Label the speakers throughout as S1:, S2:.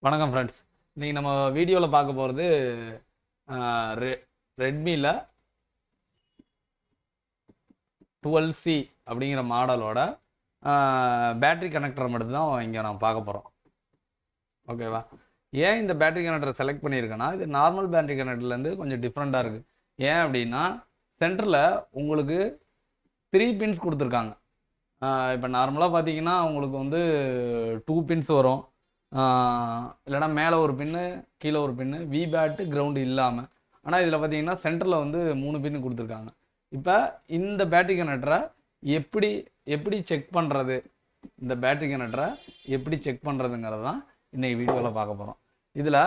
S1: வணக்கம் ஃப்ரெண்ட்ஸ். இன்றைக்கி நம்ம வீடியோவில் பார்க்க போகிறது ரெட்மியில் 12C அப்படிங்கிற மாடலோட பேட்ரி கனெக்டரை மட்டும் தான் இங்கே நம்ம பார்க்க போகிறோம். ஓகேவா? ஏன் இந்த பேட்ரி கனெக்டரை செலக்ட் பண்ணியிருக்கேன்னா, இது நார்மல் பேட்ரி கனெக்டர்லேருந்து கொஞ்சம் டிஃப்ரெண்ட்டாக இருக்குது. ஏன் அப்படின்னா, சென்டரில் உங்களுக்கு 3 பின்ஸ் கொடுத்துருக்காங்க. இப்போ நார்மலாக பார்த்தீங்கன்னா உங்களுக்கு வந்து 2 பின்ஸ் வரும், இல்லைனா மேலே ஒரு பின்னு கீழே ஒரு பின்னு, வி பேட்டு கிரவுண்டு இல்லாமல். ஆனால் இதில் பார்த்தீங்கன்னா சென்டரில் வந்து 3 பின்னு கொடுத்துருக்காங்க. இப்போ இந்த பேட்டரி கனெக்டரை எப்படி செக் பண்ணுறது, இந்த பேட்டரி கனெக்டரை எப்படி செக் பண்ணுறதுங்கிறது தான் இன்றைக்கி வீடியோவில் பார்க்க போகிறோம். இதில்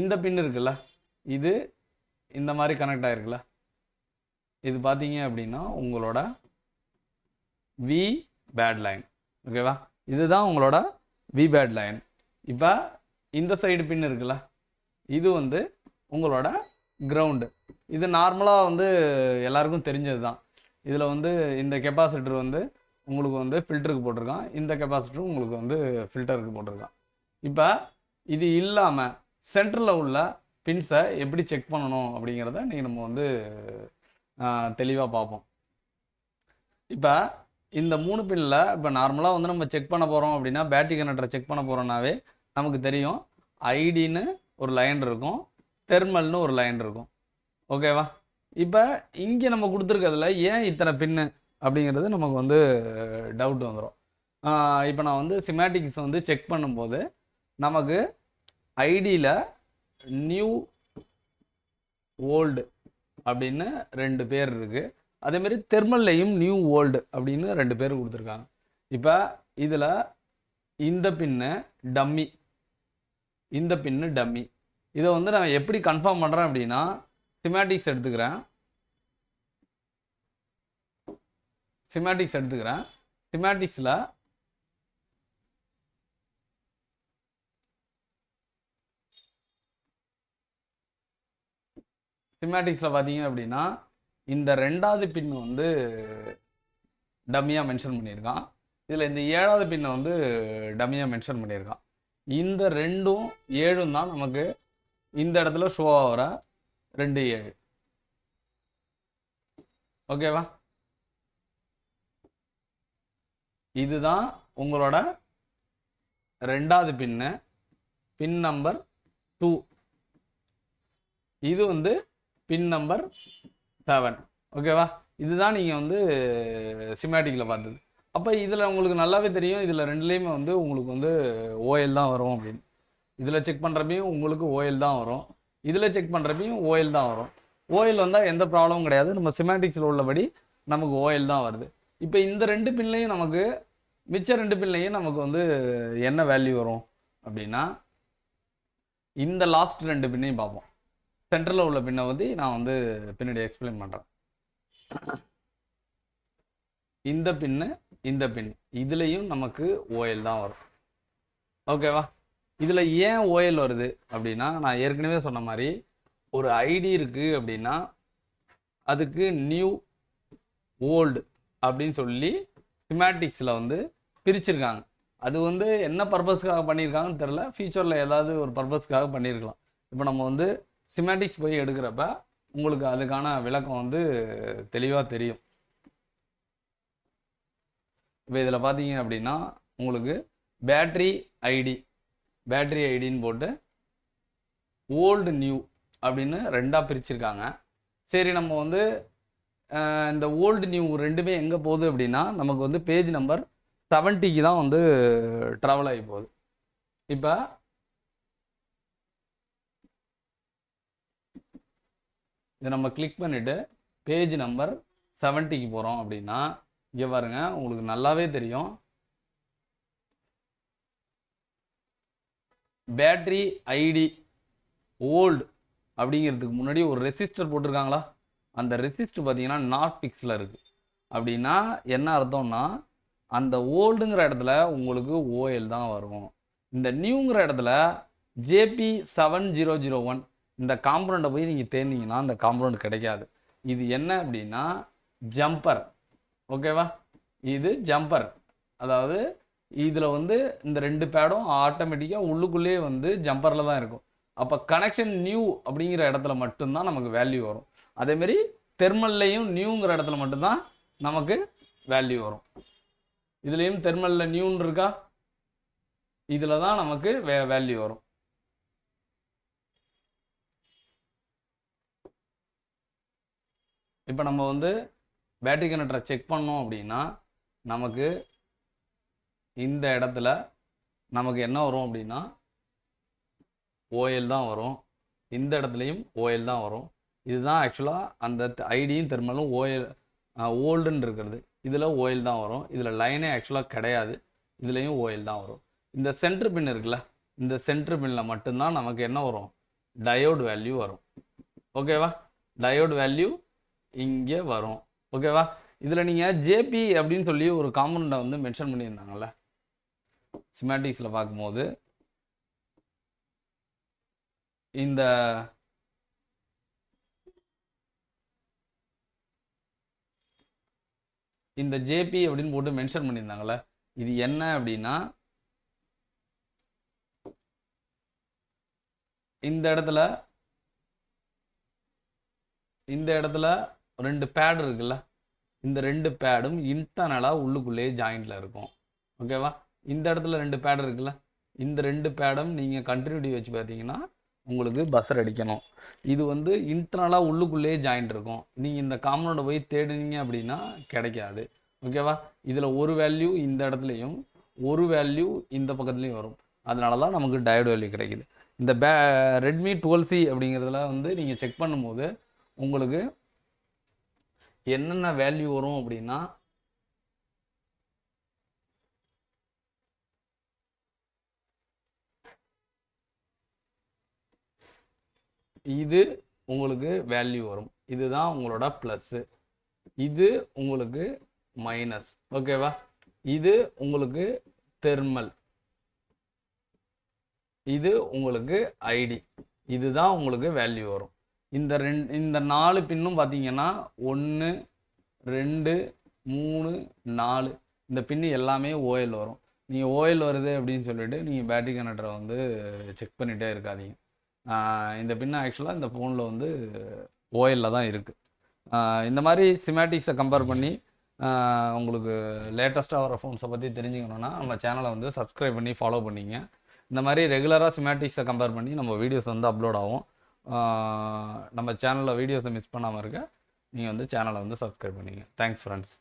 S1: இந்த பின் இருக்குல்ல, இது இந்த மாதிரி கனெக்ட் ஆகிருக்குல்ல, இது பார்த்தீங்க அப்படின்னா உங்களோட வி பேட் லைன். ஓகேவா? இதுதான் உங்களோட வி பேட் லைன். இப்போ இந்த சைடு பின் இருக்குல்ல, இது வந்து உங்களோட கிரவுண்டு. இது நார்மலாக வந்து எல்லாருக்கும் தெரிஞ்சது தான். இதில் வந்து இந்த கெப்பாசிட்டர் வந்து உங்களுக்கு வந்து ஃபில்டருக்கு போட்டிருக்கான், இந்த கெப்பாசிட்டர் உங்களுக்கு வந்து ஃபில்டருக்கு போட்டிருக்கான். இப்போ இது இல்லாமல் சென்டரில் உள்ள பின்ஸை எப்படி செக் பண்ணணும் அப்படிங்கிறத நீங்கள் நம்ம வந்து தெளிவாக பார்ப்போம். இப்போ இந்த 3 பின்னில் இப்போ நார்மலாக வந்து நம்ம செக் பண்ண போகிறோம் அப்படின்னா, பேட்டரி கனெக்டரை செக் பண்ண போகிறோன்னாவே நமக்கு தெரியும், ஐடின்னு ஒரு லைன் இருக்கும், தெர்மல்னு ஒரு லைன் இருக்கும். ஓகேவா? இப்போ இங்கே நம்ம கொடுத்துருக்கிறதுல ஏன் இத்தனை பின்னு அப்படிங்கிறது நமக்கு வந்து டவுட் வந்துடும். இப்போ நான் வந்து சிமேட்டிக்ஸ் வந்து செக் பண்ணும்போது நமக்கு ஐடியில் நியூ ஓல்டு அப்படின்னு 2 பேர் இருக்குது, அதேமாரி தெர்மல்லையும் நியூ ஓல்டு அப்படின்னு 2 பேர் கொடுத்துருக்காங்க. இப்போ இதில் இந்த பின்னு டம்மி, இந்த பின்னு டம்மி. இதை வந்து நான் எப்படி கன்ஃபார்ம் பண்ணுறேன் அப்படின்னா, சிமேட்டிக்ஸ் எடுத்துக்கிறேன். சிமேட்டிக்ஸில் பார்த்தீங்க அப்படின்னா இந்த 2வது பின் வந்து டம்மியாக மென்ஷன் பண்ணியிருக்கான். இதில் இந்த 7வது பின்னை வந்து டம்மியாக மென்ஷன் பண்ணியிருக்கான். இந்த 2ம் 7ம் தான் நமக்கு இந்த இடத்துல ஷோ ஆகிற 2 7. ஓகேவா? இதுதான் உங்களோட 2வது பின்னு, பின் நம்பர் 2. இது வந்து பின் நம்பர் 7. ஓகேவா? இதுதான் நீங்கள் வந்து சிமேட்டிக்கில் பார்த்தது. அப்போ இதில் உங்களுக்கு நல்லாவே தெரியும், இதில் 2லேயுமே வந்து உங்களுக்கு வந்து ஓஎல் தான் வரும் அப்படின்னு. இதில் செக் பண்ணுறப்பையும் உங்களுக்கு ஓஎல் தான் வரும், இதில் செக் பண்ணுறப்பையும் ஓஎல் தான் வரும். ஓஎல் வந்தால் எந்த ப்ராப்ளமும் கிடையாது, நம்ம சிமேட்டிக்ஸில் உள்ளபடி நமக்கு ஓஎல் தான் வருது. இப்போ இந்த 2 பின்லையும் நமக்கு, மிச்ச 2 பின்லையும் நமக்கு வந்து என்ன வேல்யூ வரும் அப்படின்னா, இந்த லாஸ்ட் 2 பின்னையும் பார்ப்போம். சென்டரில் உள்ள பின்னை பற்றி நான் வந்து பின்னாடி எக்ஸ்பிளைன் பண்ணுறேன். இந்த பின்னு, இந்த பின், இதுலேயும் நமக்கு ஓஎல் தான் வரும். ஓகேவா? இதில் ஏன் ஓஎல் வருது அப்படின்னா, நான் ஏற்கனவே சொன்ன மாதிரி ஒரு ஐடி இருக்குது அப்படின்னா அதுக்கு நியூ ஓல்டு அப்படின்னு சொல்லி சிமேட்டிக்ஸில் வந்து பிரிச்சிருக்காங்க. அது வந்து என்ன பர்பஸ்க்காக பண்ணியிருக்காங்கன்னு தெரில, ஃபியூச்சரில் ஏதாவது ஒரு பர்பஸ்க்காக பண்ணியிருக்கலாம். இப்போ நம்ம வந்து சிமேட்டிக்ஸ் போய் எடுக்கிறப்ப உங்களுக்கு அதுக்கான விளக்கம் வந்து தெளிவாக தெரியும். இப்போ இதில் பார்த்தீங்க அப்படின்னா உங்களுக்கு பேட்ரி ஐடின்னு போட்டு ஓல்டு நியூ அப்படின்னு 2ஆக பிரிச்சிருக்காங்க. சரி, நம்ம வந்து இந்த ஓல்டு நியூ 2மே எங்கே போகுது அப்படின்னா, நமக்கு வந்து பேஜ் நம்பர் 70க்கு தான் வந்து ட்ராவல் ஆகி போகுது. இப்போ இதை நம்ம கிளிக் பண்ணிவிட்டு பேஜ் நம்பர் 70க்கு போகிறோம் அப்படின்னா, இங்கே பாருங்க, உங்களுக்கு நல்லாவே தெரியும், பேட்ரி ஐடி ஓல்டு அப்படிங்கிறதுக்கு முன்னாடி ஒரு ரெசிஸ்டர் போட்டிருக்காங்களா, அந்த ரெசிஸ்டர் பார்த்தீங்கன்னா நாட் ஃபிக்ஸில் இருக்குது. அப்படின்னா என்ன அர்த்தம்னா, அந்த ஓல்டுங்கிற இடத்துல உங்களுக்கு ஓஎல் தான் வரும். இந்த நியூங்கிற இடத்துல JP7001 இந்த காம்பனண்ட்டை போய் நீங்கள் தேர்ந்தீங்கன்னா அந்த காம்பனண்ட் கிடைக்காது. இது என்ன அப்படின்னா ஜம்பர். ஓகேவா? இது ஜம்பர், அதாவது இதில் வந்து இந்த 2 பேடும் ஆட்டோமேட்டிக்காக உள்ளுக்குள்ளேயே வந்து ஜம்பரில் தான் இருக்கும். அப்போ கனெக்ஷன் நியூ அப்படிங்கிற இடத்துல மட்டும்தான் நமக்கு வேல்யூ வரும். அதேமாரி தெர்மல்லையும் நியூங்கிற இடத்துல மட்டும்தான் நமக்கு வேல்யூ வரும். இதுலேயும் தெர்மலில் நியூன்னு இருக்கா, இதில் தான் நமக்கு வேல்யூ வரும். இப்போ நம்ம வந்து பேட்டரி கனெக்டரை செக் பண்ணோம் அப்படின்னா நமக்கு இந்த இடத்துல நமக்கு என்ன வரும் அப்படின்னா ஓஎல் தான் வரும். இந்த இடத்துலையும் ஓஎல் தான் வரும். இதுதான் ஆக்சுவலாக அந்த ஐடியும் தெர்மலும் ஓஎல் ஓல்டுன்னு இருக்கிறது. இதில் ஓஎல் தான் வரும். இதில் லைனே ஆக்சுவலாக கிடையாது. இதுலேயும் ஓஎல் தான் வரும். இந்த சென்ட்ரு பின் இருக்குல்ல, இந்த சென்ட்ரு பின்னில் மட்டும்தான் நமக்கு என்ன வரும், டயோடு வேல்யூ வரும். ஓகேவா, டயோடு வேல்யூ இங்கே வரும். ஓகேவா, இதில் நீங்கள் ஜேபி அப்படின்னு சொல்லி ஒரு காம்பனண்ட்டை வந்து மென்ஷன் பண்ணியிருந்தாங்கல்ல ஸ்கீமேட்டிக்ஸில் பார்க்கும்போது, இந்த ஜேபி அப்படின்னு போட்டு மென்ஷன் பண்ணியிருந்தாங்கல்ல, இது என்ன அப்படின்னா இந்த இடத்துல 2 பேட் இருக்குல்ல, இந்த 2 பேடும் இன்டர்னலாக உள்ளுக்குள்ளேயே ஜாயிண்டில் இருக்கும். ஓகேவா, இந்த இடத்துல 2 பேட் இருக்குல்ல, இந்த 2 பேடும் நீங்கள் கண்டினியூட்டி வச்சு பார்த்தீங்கன்னா உங்களுக்கு பஸ்ஸர் அடிக்கணும். இது வந்து இன்டர்னலாக உள்ளுக்குள்ளேயே ஜாயிண்ட் இருக்கும். நீங்கள் இந்த காம்பனோட போய் தேடினீங்க அப்படின்னா கிடைக்காது. ஓகேவா, இதில் ஒரு வேல்யூ இந்த இடத்துலையும் ஒரு வேல்யூ இந்த பக்கத்துலையும் வரும். அதனால தான் நமக்கு டயோடு வேல்யூ கிடைக்குது. இந்த ரெட்மி 12C அப்படிங்கிறதுல வந்து நீங்கள் செக் பண்ணும்போது உங்களுக்கு என்னென்ன வேல்யூ வரும் அப்படின்னா இது உங்களுக்கு வேல்யூ வரும். இதுதான் உங்களோட ப்ளஸ்ஸு, இது உங்களுக்கு மைனஸ். ஓகேவா, இது உங்களுக்கு தெர்மல், இது உங்களுக்கு ஐடி, இதுதான் உங்களுக்கு வேல்யூ வரும். இந்த 4 பின்னும் பார்த்தீங்கன்னா 1 2 3 4 இந்த பின்னு எல்லாமே ஓஎல் வரும். நீங்கள் ஓஎல் வருது அப்படின்னு சொல்லிட்டு நீங்கள் பேட்டரி கனெக்டரை வந்து செக் பண்ணிகிட்டே இருக்காதீங்க. இந்த பின்னு ஆக்சுவலாக இந்த ஃபோனில் வந்து ஓஎல்ல தான் இருக்குது. இந்த மாதிரி ஸ்கீமேட்டிக்ஸை கம்பேர் பண்ணி உங்களுக்கு லேட்டஸ்ட்டாக வர ஃபோன்ஸை பற்றி தெரிஞ்சுக்கணுன்னா நம்ம சேனலை வந்து சப்ஸ்கிரைப் பண்ணி ஃபாலோ பண்ணிங்க. இந்த மாதிரி ரெகுலராக ஸ்கீமேட்டிக்ஸை கம்பேர் பண்ணி நம்ம வீடியோஸ் வந்து அப்லோட் ஆகும். நம்ம சேனலில் வீடியோஸை மிஸ் பண்ணாமல் இருக்க நீங்கள் வந்து சேனலை வந்து சப்ஸ்கிரைப் பண்ணிங்க. Thanks friends.